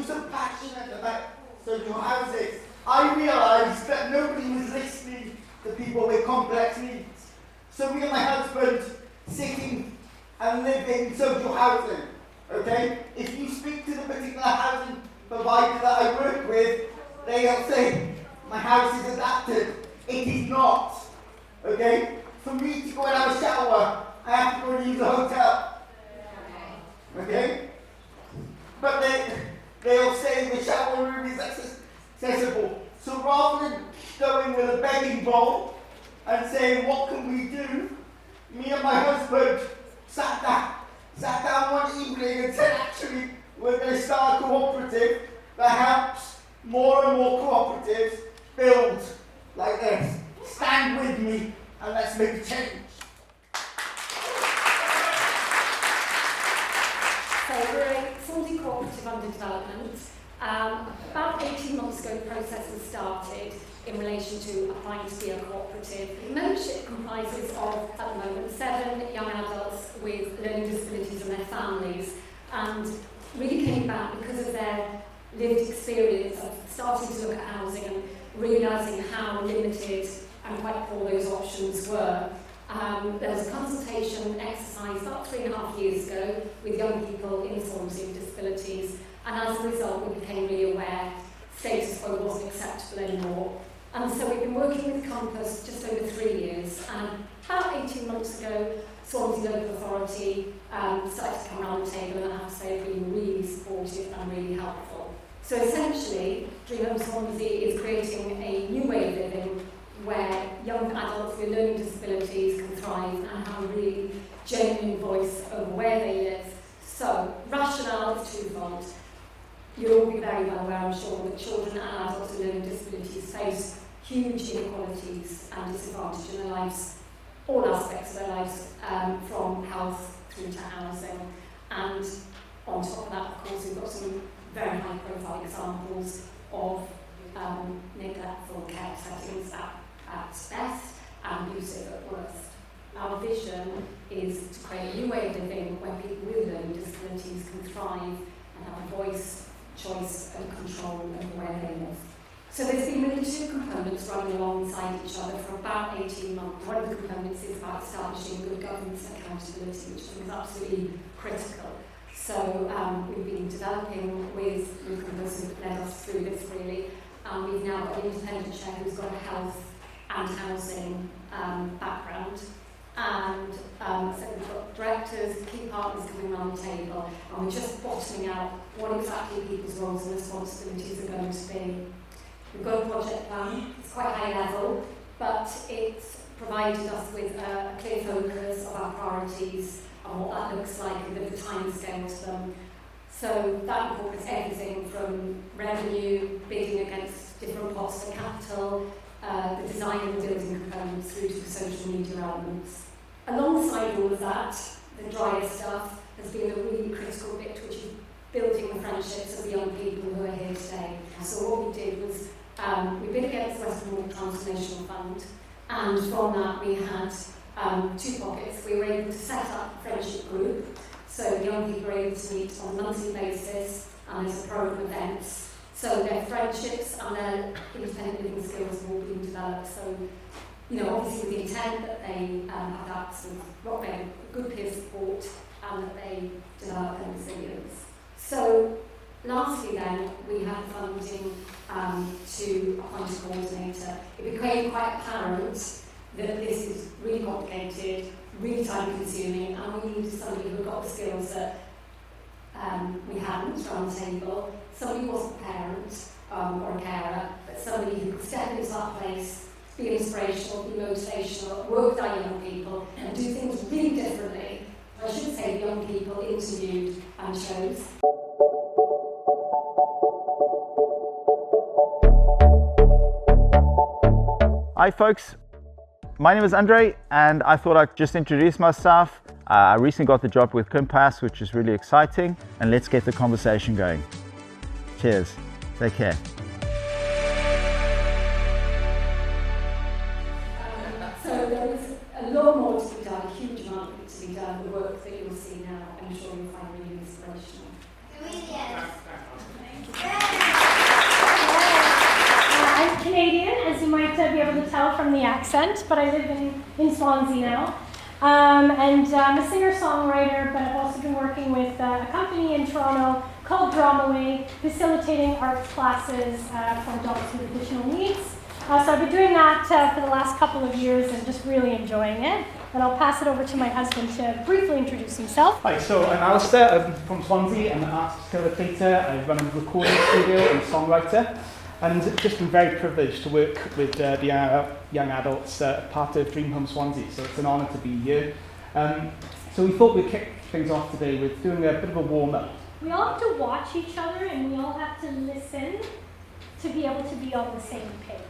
was so passionate about social housing, I realised that nobody was listening to people with complex needs. So me and my husband sitting and living social housing. Okay? If you speak to the particular housing provider that I work with, they'll say, my house is adapted. It is not. Okay? For me to go and have a shower, I have to go and use a hotel. Okay? But they'll say the shower room is accessible. So rather than going with a begging bowl and saying, what can we do? Me and my husband sat down one evening and said, actually, we're going to start a cooperative that helps more and more cooperatives build like this. Stand with me and let's make a change. So we're a Swansea cooperative under development. About 18 months ago, the process was started in relation to applying to be a cooperative. The membership comprises of, at the moment, 7 young adults with learning disabilities and their families, and really came about because of their lived experience of starting to look at housing and realising how limited and quite poor those options were. There was a consultation exercise about 3.5 years ago with young people in Swansea with disabilities, and as a result we became really aware status quo wasn't acceptable anymore. And so we've been working with Compass just over 3 years, and about 18 months ago Swansea Local Authority started to come around the table, and I have to say they've been really supportive and really helpful. So essentially, Dream Home Swansea is creating a new way of living where young adults with learning disabilities can thrive and have a really genuine voice over where they live. So, rationale is twofold. You'll all be very well aware, I'm sure, that children and adults with learning disabilities face huge inequalities and disadvantage in their lives, all aspects of their lives, from health through to housing. And on top of that, of course, we've got some very high-profile examples of neglectful care settings at best and abusive at worst. Our vision is to create a new way of living where people with learning disabilities can thrive and have a voice, choice and control over where they live. So there's been really 2 components running alongside each other for about 18 months. One of the components is about establishing good governance and accountability, which I think is absolutely critical. So we've been developing with Compass who led us through this really. We've now got an independent chair who's got a health and housing background, and so we've got directors, key partners coming around the table, and we're just bottoming out what exactly people's roles and responsibilities are going to be. We've got a project plan, it's quite high level, but it's provided us with a clear focus of our priorities and what that looks like and the time scale to them. So that incorporates everything from revenue, bidding against different pots of capital, the design and the building components through to the social media elements. Alongside all of that, the drier stuff has been a really critical bit, which is building the friendships of the young people who are here today. So what we did was we bid against the Western Wall Transformational Fund, and from that we had 2 pockets. We were able to set up a friendship group, so the young people are able to meet on a monthly basis, and there's a program of events. So their friendships and their independent living skills have all been developed. So, you know, obviously with the intent that they have that sort of good peer support and that they develop their resilience. So lastly then, we had funding to appoint a coordinator. It became quite apparent that this is really complicated, really time consuming, and we needed somebody who got the skills that we hadn't around the table. Somebody who wasn't a parent or a carer, but somebody who could step into that place, be inspirational, be motivational, work with our young people and do things really differently. I should say the young people interviewed and chose. Hi folks, my name is Andre and I thought I'd just introduce myself. I recently got the job with Compass, which is really exciting, and let's get the conversation going. Cheers, take care. So there is a lot more to be done, a huge amount to be done. The work that you'll see now, I'm sure you'll find really inspirational. the accent, but I live in Swansea now. And I'm a singer-songwriter, but I've also been working with a company in Toronto called Dramaway, facilitating arts classes for adults with additional needs. So I've been doing that for the last couple of years and just really enjoying it. And I'll pass it over to my husband to briefly introduce himself. Hi, so I'm Alistair. I'm from Swansea. I'm an arts facilitator. I run a recording studio and songwriter. And just been very privileged to work with the young adults part of Dream Home Swansea. So it's an honour to be here. So we thought we'd kick things off today with doing a bit of a warm-up. We all have to watch each other and we all have to listen to be able to be on the same page.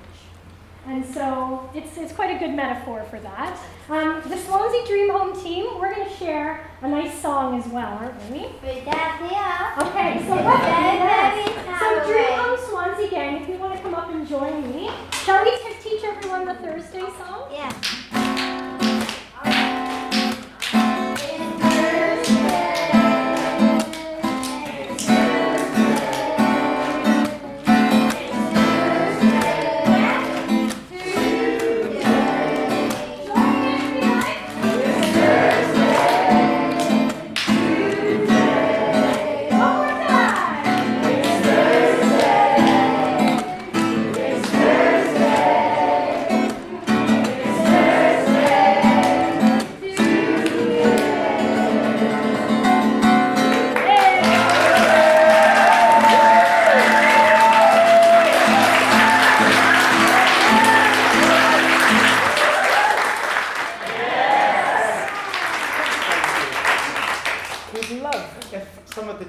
And so it's quite a good metaphor for that. The Swansea Dream Home team, we're going to share a nice song as well, aren't we? With that here. Okay, so so Dream Home Swansea gang, if you want to come up and join me. Shall we teach everyone the Thursday song? Yeah.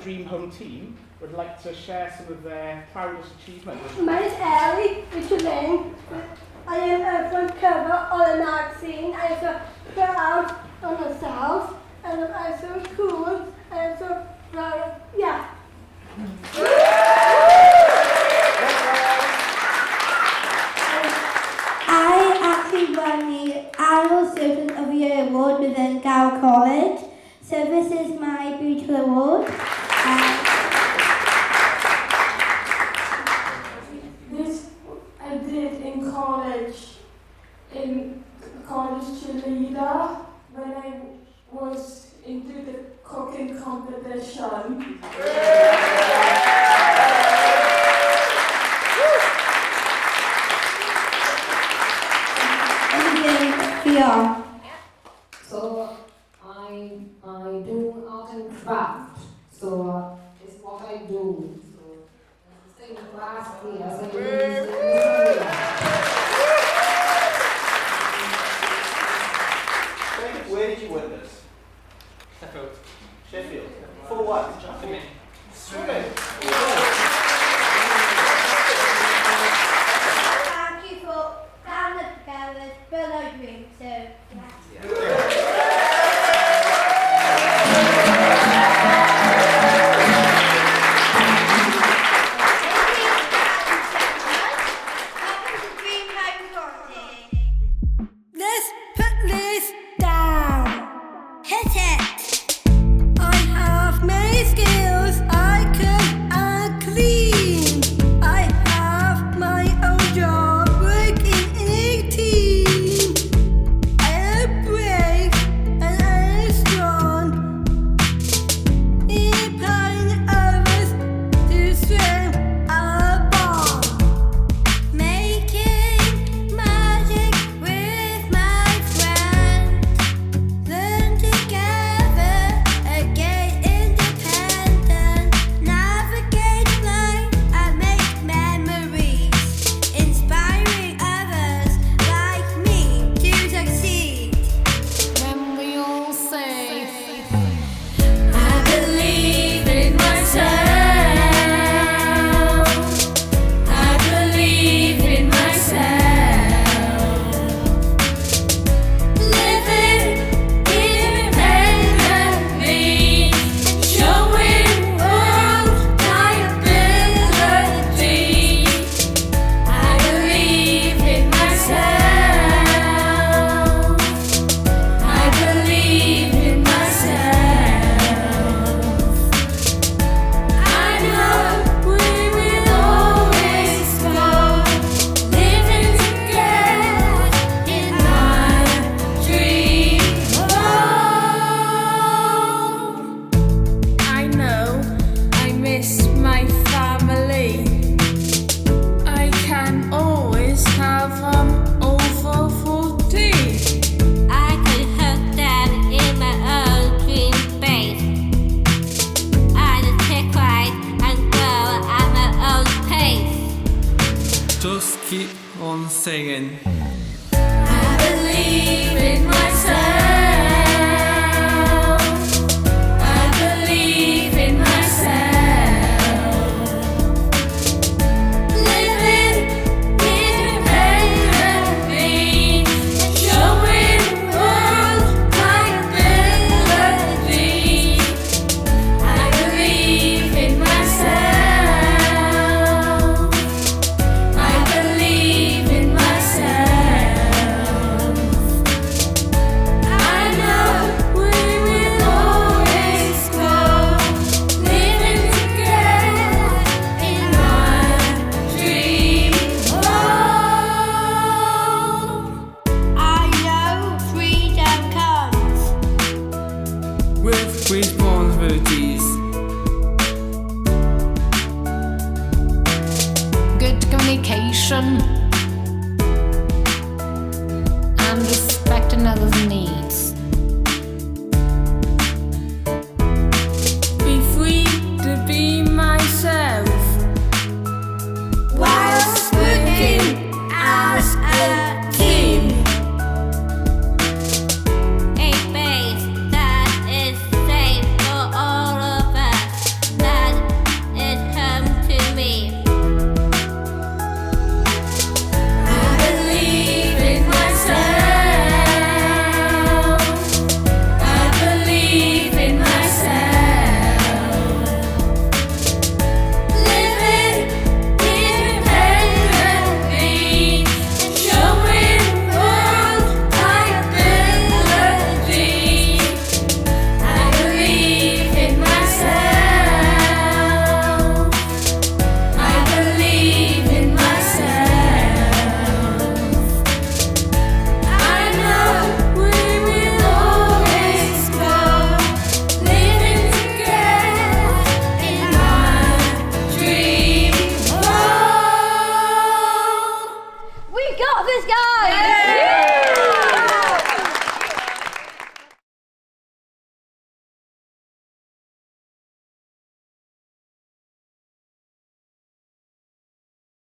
Dream Home team would like to share some of their proudest achievements. My name is Ellie Richardson. I am front cover on a magazine. I am so proud of myself, and I'm so cool, and I'm so proud. Yeah. I actually won the Annual Servant of the Year award within Gower College. So this is my beautiful award. This I did in college cheerleader when I was into the cooking competition. VR. So I do art and craft. So it's what I do. So sing class here. Where did you win this? Sheffield. Sheffield. For what? Swimming. Swimming. Actually for family together, below dream. So yeah. Let's put this down. Hit it. I have many skills I could respect another's needs.